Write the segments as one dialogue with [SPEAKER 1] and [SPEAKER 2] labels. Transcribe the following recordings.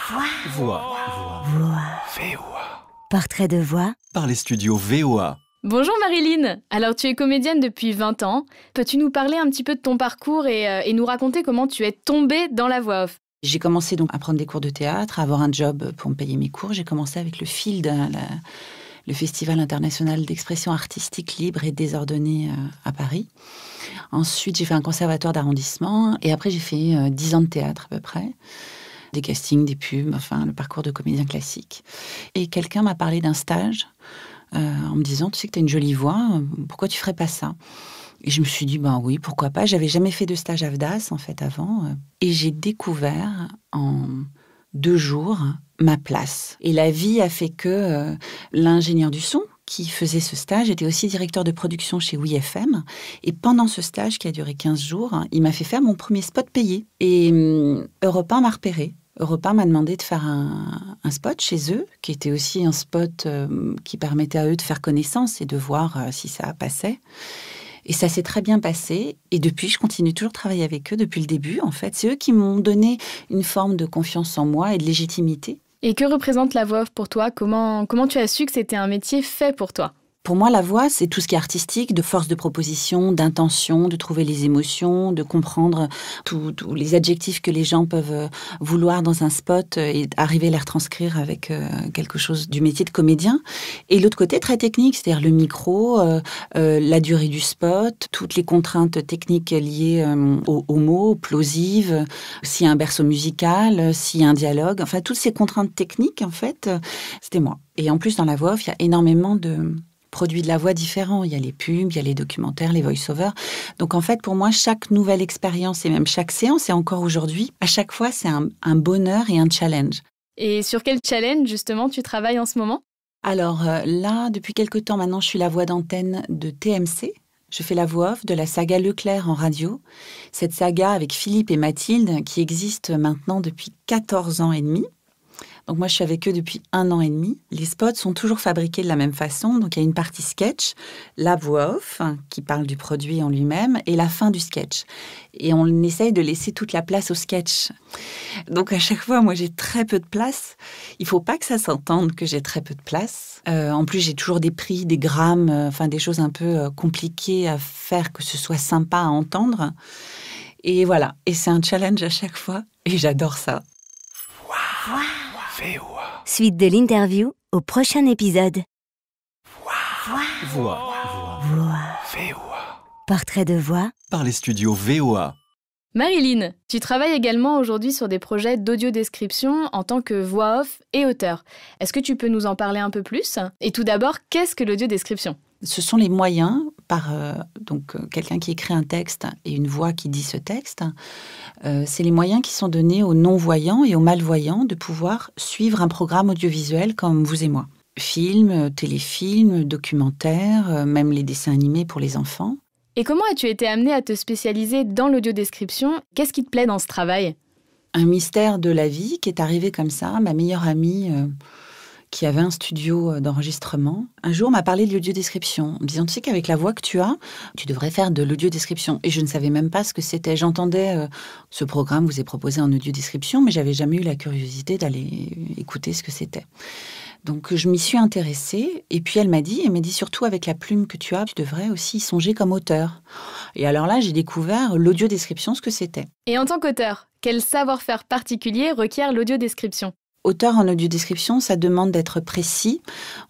[SPEAKER 1] Voix. VOA.
[SPEAKER 2] Portrait de voix
[SPEAKER 1] Par les studios VOA.
[SPEAKER 3] Bonjour Marilyn. Alors tu es comédienne depuis 20 ans. Peux-tu nous parler un petit peu de ton parcours et nous raconter comment tu es tombée dans la voix off?
[SPEAKER 4] J'ai commencé donc à prendre des cours de théâtre, à avoir un job pour me payer mes cours. J'ai commencé avec le FILD, le Festival international d'expression artistique libre et désordonnée à Paris. Ensuite, j'ai fait un conservatoire d'arrondissement et après j'ai fait 10 ans de théâtre à peu près. Des castings, des pubs, enfin le parcours de comédien classique. Et quelqu'un m'a parlé d'un stage en me disant « Tu sais que tu as une jolie voix, pourquoi tu ferais pas ça ?» Et je me suis dit « Ben oui, pourquoi pas ?» J'avais jamais fait de stage AVDAS en fait avant. Et j'ai découvert en 2 jours ma place. Et la vie a fait que l'ingénieur du son qui faisait ce stage était aussi directeur de production chez Oui FM. Et pendant ce stage qui a duré 15 jours, il m'a fait faire mon premier spot payé. Et Europe 1 m'a repéré. Europe 1 m'a demandé de faire un spot chez eux, qui était aussi un spot qui permettait à eux de faire connaissance et de voir si ça passait. Et ça s'est très bien passé. Et depuis, je continue toujours de travailler avec eux depuis le début, en fait. C'est eux qui m'ont donné une forme de confiance en moi et de légitimité.
[SPEAKER 3] Et que représente la voix off pour toi? Comment tu as su que c'était un métier fait pour toi?
[SPEAKER 4] Pour moi, la voix, c'est tout ce qui est artistique, de force de proposition, d'intention, de trouver les émotions, de comprendre tous les adjectifs que les gens peuvent vouloir dans un spot et arriver à les retranscrire avec quelque chose du métier de comédien. Et l'autre côté, très technique, c'est-à-dire le micro, la durée du spot, toutes les contraintes techniques liées aux mots, plosives, s'il y a un berceau musical, s'il y a un dialogue, enfin toutes ces contraintes techniques, en fait, c'était moi. Et en plus, dans la voix off, il y a énormément de produits de la voix différents. Il y a les pubs, il y a les documentaires, les voice-overs. Donc en fait, pour moi, chaque nouvelle expérience et même chaque séance, et encore aujourd'hui, à chaque fois, c'est un bonheur et un challenge.
[SPEAKER 3] Et sur quel challenge, justement, tu travailles en ce moment?
[SPEAKER 4] Alors là, depuis quelque temps maintenant, je suis la voix d'antenne de TMC. Je fais la voix off de la saga Leclerc en radio. Cette saga avec Philippe et Mathilde qui existe maintenant depuis 14 ans et demi. Donc moi, je suis avec eux depuis 1 an et demi. Les spots sont toujours fabriqués de la même façon. Donc il y a une partie sketch, la voix off, qui parle du produit en lui-même, et la fin du sketch. Et on essaye de laisser toute la place au sketch. Donc à chaque fois, moi, j'ai très peu de place. Il ne faut pas que ça s'entende que j'ai très peu de place. En plus, j'ai toujours des prix, des grammes, enfin des choses un peu compliquées à faire, que ce soit sympa à entendre. Et voilà. Et c'est un challenge à chaque fois. Et j'adore ça.
[SPEAKER 1] VOA.
[SPEAKER 2] Suite de l'interview au prochain épisode.
[SPEAKER 1] Voix. VOA.
[SPEAKER 2] Portrait de voix
[SPEAKER 1] Par les studios VOA.
[SPEAKER 3] Marilyn, tu travailles également aujourd'hui sur des projets d'audio-description en tant que voix off et auteur. Est-ce que tu peux nous en parler un peu plus? Et tout d'abord, qu'est-ce que l'audio-description?
[SPEAKER 4] Ce sont les moyens, par quelqu'un qui écrit un texte et une voix qui dit ce texte, c'est les moyens qui sont donnés aux non-voyants et aux malvoyants de pouvoir suivre un programme audiovisuel comme vous et moi. Films, téléfilms, documentaires, même les dessins animés pour les enfants.
[SPEAKER 3] Et comment as-tu été amenée à te spécialiser dans l'audio-description? Qu'est-ce qui te plaît dans ce travail?
[SPEAKER 4] Un mystère de la vie qui est arrivé comme ça. Ma meilleure amie qui avait un studio d'enregistrement, un jour m'a parlé de l'audio-description, en me disant, tu sais qu'avec la voix que tu as, tu devrais faire de l'audio-description. Et je ne savais même pas ce que c'était. J'entendais ce programme vous est proposé en audio-description, mais j'avais jamais eu la curiosité d'aller écouter ce que c'était. Donc je m'y suis intéressée, et puis elle m'a dit surtout avec la plume que tu as, tu devrais aussi y songer comme auteur. Et alors là, j'ai découvert l'audio-description, ce que c'était.
[SPEAKER 3] Et en tant qu'auteur, quel savoir-faire particulier requiert l'audio-description?
[SPEAKER 4] Auteur en audio-description, ça demande d'être précis.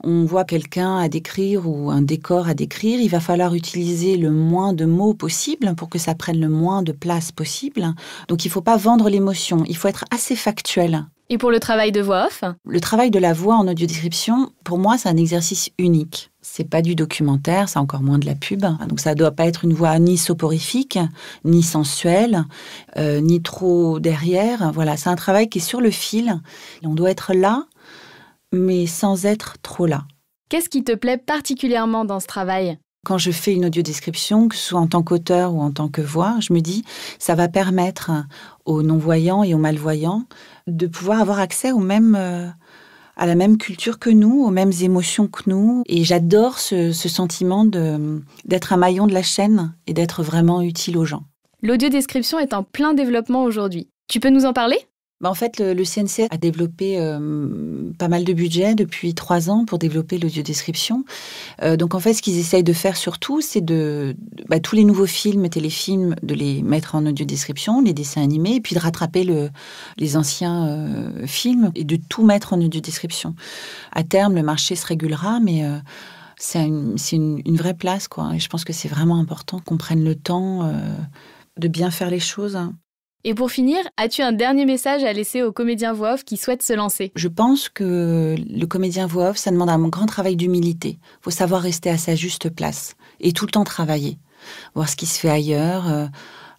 [SPEAKER 4] On voit quelqu'un à décrire ou un décor à décrire. Il va falloir utiliser le moins de mots possible pour que ça prenne le moins de place possible. Donc, il ne faut pas vendre l'émotion. Il faut être assez factuel.
[SPEAKER 3] Et pour le travail de voix off?
[SPEAKER 4] Le travail de la voix en audio-description, pour moi, c'est un exercice unique. C'est pas du documentaire, c'est encore moins de la pub. Donc ça doit pas être une voix ni soporifique, ni sensuelle, ni trop derrière. Voilà, c'est un travail qui est sur le fil. Et on doit être là, mais sans être trop là.
[SPEAKER 3] Qu'est-ce qui te plaît particulièrement dans ce travail?
[SPEAKER 4] Quand je fais une audio-description, que ce soit en tant qu'auteur ou en tant que voix, je me dis, ça va permettre aux non-voyants et aux malvoyants de pouvoir avoir accès à la même culture que nous, aux mêmes émotions que nous. Et j'adore ce sentiment d'être un maillon de la chaîne et d'être vraiment utile aux gens.
[SPEAKER 3] L'audio-description est en plein développement aujourd'hui. Tu peux nous en parler?
[SPEAKER 4] En fait, le CNC a développé pas mal de budget depuis 3 ans pour développer l'audiodescription. Donc, en fait, ce qu'ils essayent de faire surtout, c'est tous les nouveaux films, téléfilms, de les mettre en audiodescription, les dessins animés, et puis de rattraper les anciens films et de tout mettre en audiodescription. À terme, le marché se régulera, mais c'est une vraie place, quoi. Et je pense que c'est vraiment important qu'on prenne le temps de bien faire les choses.
[SPEAKER 3] Et pour finir, as-tu un dernier message à laisser aux comédiens voix off qui souhaitent se lancer ?
[SPEAKER 4] Je pense que le comédien voix off, ça demande un grand travail d'humilité. Il faut savoir rester à sa juste place et tout le temps travailler, voir ce qui se fait ailleurs.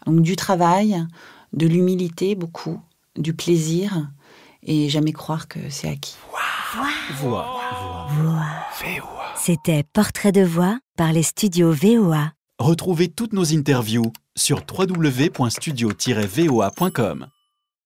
[SPEAKER 4] Donc du travail, de l'humilité beaucoup, du plaisir et jamais croire que c'est acquis.
[SPEAKER 1] Voix. VOA.
[SPEAKER 2] C'était Portrait de voix par les studios VOA.
[SPEAKER 1] Retrouvez toutes nos interviews sur www.studio-voa.com.